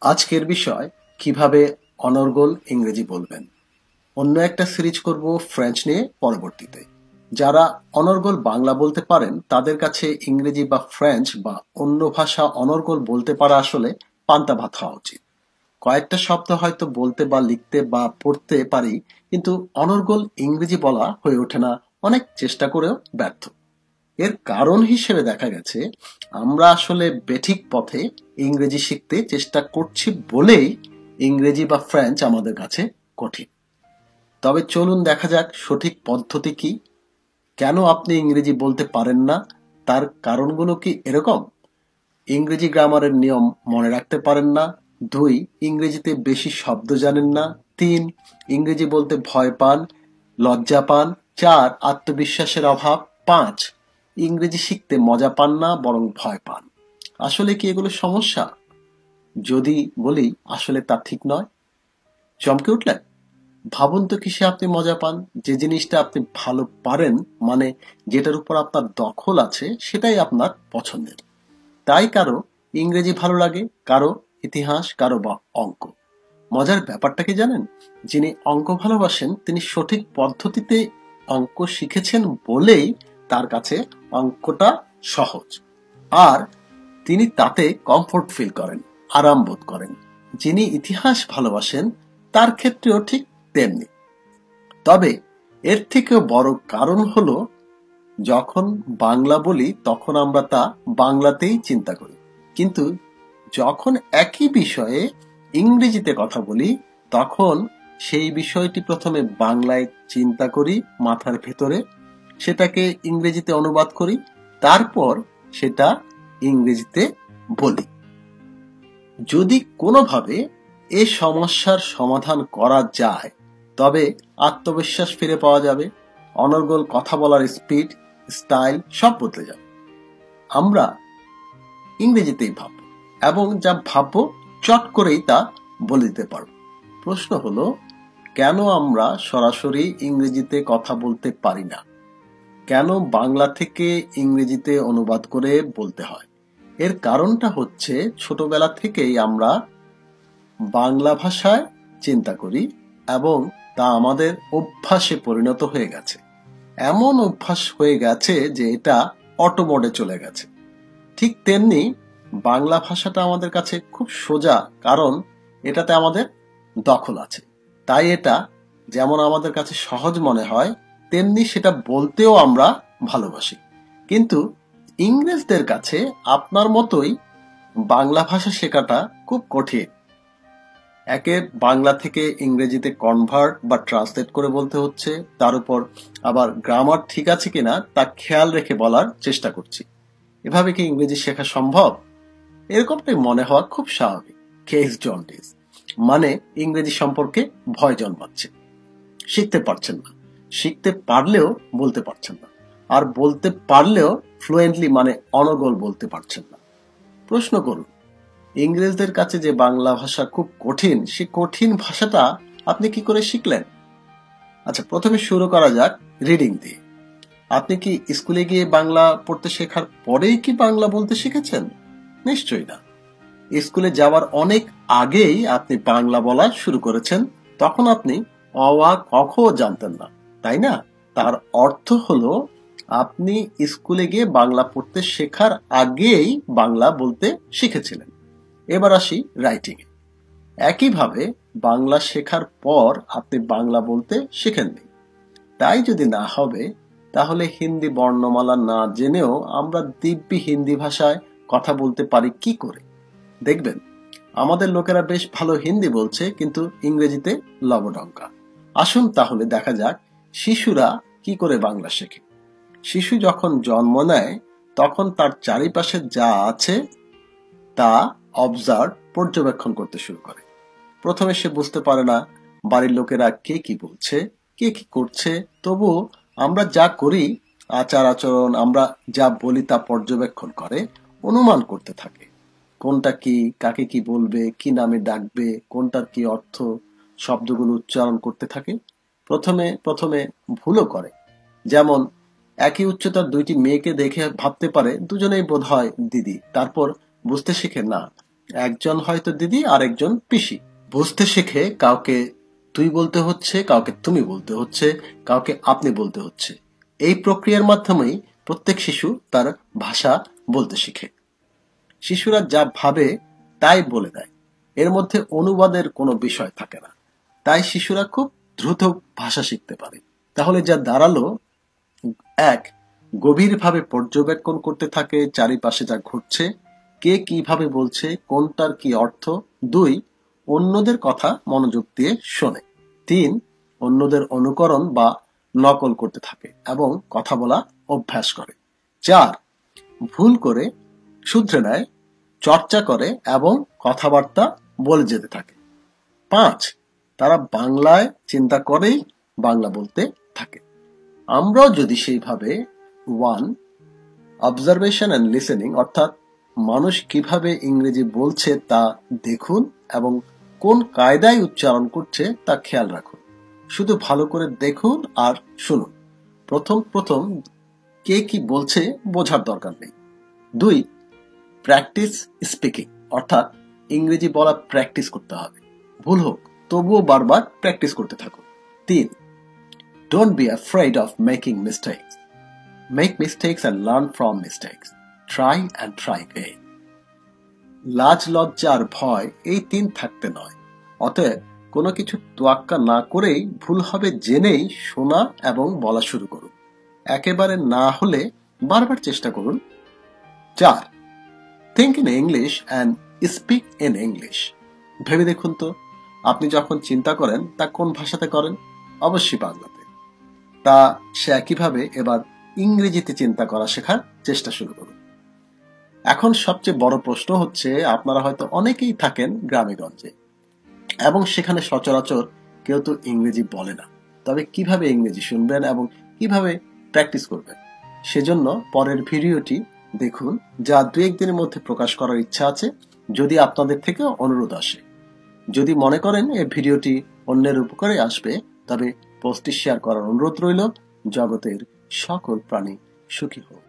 আজকের বিষয় কিভাবে অনর্গল ইংরেজি বলবেন। অন্য একটা সিরিজ করব ফ্রেঞ্চ নিয়ে পরবর্তীতে। যারা অনর্গল বাংলা বলতে পারেন তাদের কাছে ইংরেজি বা ফ্রেঞ্চ বা অন্য ভাষা অনর্গল বলতে পারা আসলে পান্তা ভাত হওয়া উচিত। কয়েকটা শব্দ হয়তো বলতে বা লিখতে বা পড়তে পারি, কিন্তু অনর্গল ইংরেজি বলা হয়ে ওঠে না, অনেক চেষ্টা করেও ব্যর্থ। এর কারণ হিসেবে দেখা গেছে আমরা আসলে বেঠিক পথে ইংরেজি শিখতে চেষ্টা করছি বলেই ইংরেজি বা ফ্রেঞ্চ আমাদের কাছে কঠিন। তবে চলুন দেখা যাক সঠিক পদ্ধতি কি। কেন আপনি ইংরেজি বলতে পারেন না, তার কারণগুলো কি এরকম: ইংরেজি গ্রামারের নিয়ম মনে রাখতে পারেন না, 2 ইংরেজিতে বেশি শব্দ জানেন না, 3 ইংরেজি বলতে ভয় পান, লজ্জা পান, 4 আত্মবিশ্বাসের অভাব, 5 ইংরেজি শিখতে মজা পান না বরং ভয় পান। আসলে কি এগুলো সমস্যা? যদি বলি আসলে তা ঠিক নয়, চমকে উঠলেন? ভাবুন তো কিসে আপনি মজা পান। যে জিনিসটা আপনি ভালো পারেন, মানে যেটার উপর আপনার দখল আছে, সেটাই আপনার পছন্দের। তাই কারো ইংরেজি ভালো লাগে, কারো ইতিহাস, কারো বা অঙ্ক। মজার ব্যাপারটা কি জানেন? যিনি অঙ্ক ভালোবাসেন তিনি সঠিক পদ্ধতিতে অঙ্ক শিখেছেন বলেই তার কাছে অঙ্কটা সহজ, আর তিনি তাতে কমফোর্ট ফিল করেন, আরাম বোধ করেন। যিনি ইতিহাস ভালোবাসেন তার ক্ষেত্রেও ঠিক তেমনি। তবে এর থেকেও বড় কারণ হলো, যখন বাংলা বলি তখন আমরা তা বাংলাতেই চিন্তা করি, কিন্তু যখন একই বিষয়ে ইংরেজিতে কথা বলি তখন সেই বিষয়টি প্রথমে বাংলায় চিন্তা করি মাথার ভেতরে, সেটাকে ইংরেজিতে অনুবাদ করি, তারপর সেটা ইংরেজিতে বলি। যদি কোনোভাবে এই সমস্যার সমাধান করা যায় তবে আত্মবিশ্বাস ফিরে পাওয়া যাবে, অনর্গল কথা বলার স্পিড, স্টাইল সব বদলে যাবে। আমরা ইংরেজিতেই ভাববো এবং যা ভাববো চট করেই তা বলে দিতে পারবো। প্রশ্ন হলো, কেন আমরা সরাসরি ইংরেজিতে কথা বলতে পারি না? কেন বাংলা থেকে ইংরেজিতে অনুবাদ করে বলতে হয়? এর কারণটা হচ্ছে, ছোটবেলা থেকেই আমরা বাংলা ভাষায় চিন্তা করি এবং তা আমাদের অভ্যাসে পরিণত হয়ে গেছে। এমন অভ্যাস হয়ে গেছে যে এটা অটো মোডে চলে গেছে। ঠিক তেমনি বাংলা ভাষাটা আমাদের কাছে খুব সোজা, কারণ এটাতে আমাদের দখল আছে। তাই এটা যেমন আমাদের কাছে সহজ মনে হয়, তেমনি সেটা বলতেও আমরা ভালোবাসি। কিন্তু ইংরেজদের কাছে আপনার মতোই বাংলা ভাষা শেখাটা খুব কঠিন। একে বাংলা থেকে ইংরেজিতে কনভার্ট বা ট্রান্সলেট করে বলতে হচ্ছে, তার উপর আবার গ্রামার ঠিক আছে কিনা তা খেয়াল রেখে বলার চেষ্টা করছি। এভাবে কি ইংরেজি শেখা সম্ভব? এরকমটাই মনে হওয়া খুব স্বাভাবিক। কেস জন্ডিস, মানে ইংরেজি সম্পর্কে ভয় জন্মাচ্ছে। শিখতে পারছেন না, শিখতে পারলেও বলতে পারছেন না, আর বলতে পারলেও ফ্লুয়েন্টলি মানে অনর্গল বলতে পারছেন না। প্রশ্ন করুন, ইংরেজদের কাছে যে বাংলা ভাষা খুব কঠিন, সে কঠিন ভাষাটা আপনি কি করে শিখলেন? আচ্ছা, প্রথমে শুরু করা যাক রিডিং দিয়ে। আপনি কি স্কুলে গিয়ে বাংলা পড়তে শেখার পরেই কি বাংলা বলতে শিখেছেন? নিশ্চয়ই না। স্কুলে যাওয়ার অনেক আগেই আপনি বাংলা বলা শুরু করেছেন। তখন আপনি অ আ ক খ জানতেন না, তাই না? তার অর্থ হলো আপনি স্কুলে গিয়ে বাংলা পড়তে শেখার আগেই বাংলা বলতে শিখেছিলেন। এবার আসি রাইটিং এ। একইভাবে বাংলা শেখার পর আপনি বাংলা বলতে শিখেননি। তাই যদি না হবে, তাহলে হিন্দি বর্ণমালা না জেনেও আমরা দিব্যি হিন্দি ভাষায় কথা বলতে পারি কি করে? দেখবেন আমাদের লোকেরা বেশ ভালো হিন্দি বলছে, কিন্তু ইংরেজিতে লবডঙ্কা। আসুন তাহলে দেখা যাক শিশুরা কি করে বাংলা শেখে। শিশু যখন জন্ম নেয় তখন তার চারিপাশে যা আছে তা অবজার্ভ, পর্যবেক্ষণ করতে শুরু করে। প্রথমে সে বুঝতে পারে না বাড়ির লোকেরা কে কি বলছে, কে কি করছে, তবু আমরা যা করি, আচার আচরণ, আমরা যা বলি তা পর্যবেক্ষণ করে অনুমান করতে থাকে। কোনটা কি, কাকে কি বলবে, কি নামে ডাকবে, কোনটার কি অর্থ, শব্দগুলো উচ্চারণ করতে থাকে। প্রথমে প্রথমে ভুলও করে। যেমন একই উচ্চতার দুইটি মেয়েকে দেখে ভাবতে পারে দুজনেই বোধহয় দিদি। তারপর বুঝতে শিখে না, একজন হয়তো দিদি আর একজন পিসি। বুঝতে শিখে কাউকে তুই বলতে হচ্ছে, কাউকে তুমি বলতে হচ্ছে, কাউকে আপনি বলতে হচ্ছে। এই প্রক্রিয়ার মাধ্যমেই প্রত্যেক শিশু তার ভাষা বলতে শিখে। শিশুরা যা ভাবে তাই বলে দেয়, এর মধ্যে অনুবাদের কোনো বিষয় থাকে না। তাই শিশুরা খুব দ্রুত ভাষা শিখতে পারে। তাহলে যা দাঁড়ালো, 1, গভীরভাবে পর্যবেক্ষণ করতে থাকে চারিপাশে যা ঘটছে, কে কিভাবে বলছে, কোনটার কি অর্থ। 2, অন্যদের কথা মনোযোগ দিয়ে শোনে। 3, অন্যদের অনুকরণ বা নকল করতে থাকে এবং কথা বলা অভ্যাস করে। 4, ভুল করে শুধরে নেয়, চর্চা করে এবং কথাবার্তা বলে যেতে থাকে। 5, তারা বাংলায় চিন্তা করেই বাংলা বলতে থাকে। আমরাও যদি সেইভাবে 1, অবজারভেশন অ্যান্ড লিসেনিং, অর্থাৎ মানুষ কিভাবে ইংরেজি বলছে তা দেখুন এবং কোন কায়দায় উচ্চারণ করছে তা খেয়াল রাখুন। শুধু ভালো করে দেখুন আর শুনুন। প্রথম কে কি বলছে বোঝার দরকার নেই। 2, প্র্যাকটিস স্পিকিং, অর্থাৎ ইংরেজি বলা প্র্যাকটিস করতে হবে। ভুল হোক তবুও বারবার প্র্যাকটিস করতে থাকুন। 3, don't be afraid of making mistakes. Make mistakes and learn from mistakes. Try and try again. লাজ লজ্জা আর ভয়, এই 3 থাকতে নয়। অতএব কোনো কিছু তোয়াক্কা না করেই ভুল হবে জেনেই শোনা এবং বলা শুরু করুন। একেবারে না হলে বারবার চেষ্টা করুন। 4, think in English and speak in English. ভেবে দেখুন তো, আপনি যখন চিন্তা করেন তা কোন ভাষাতে করেন? অবশ্যই বাংলাতে। তা সে একইভাবে এবার ইংরেজিতে চিন্তা করা শেখার চেষ্টা শুরু করুন। এখন সবচেয়ে বড় প্রশ্ন হচ্ছে, আপনারা হয়তো অনেকেই থাকেন গ্রামে গঞ্জে এবং সেখানে সচরাচর কেউ তো ইংরেজি বলে না। তবে কিভাবে ইংরেজি শুনবেন এবং কিভাবে প্র্যাকটিস করবেন? সেজন্য পরের ভিডিওটি দেখুন, যা 2-1 দিনের মধ্যে প্রকাশ করার ইচ্ছা আছে, যদি আপনাদের থেকে অনুরোধ আসে। যদি মনে করেন এই ভিডিওটি অন্যের উপকারে আসবে, তবে পোস্টটি শেয়ার করার অনুরোধ রইল। জগতের সকল প্রাণী সুখী হোক।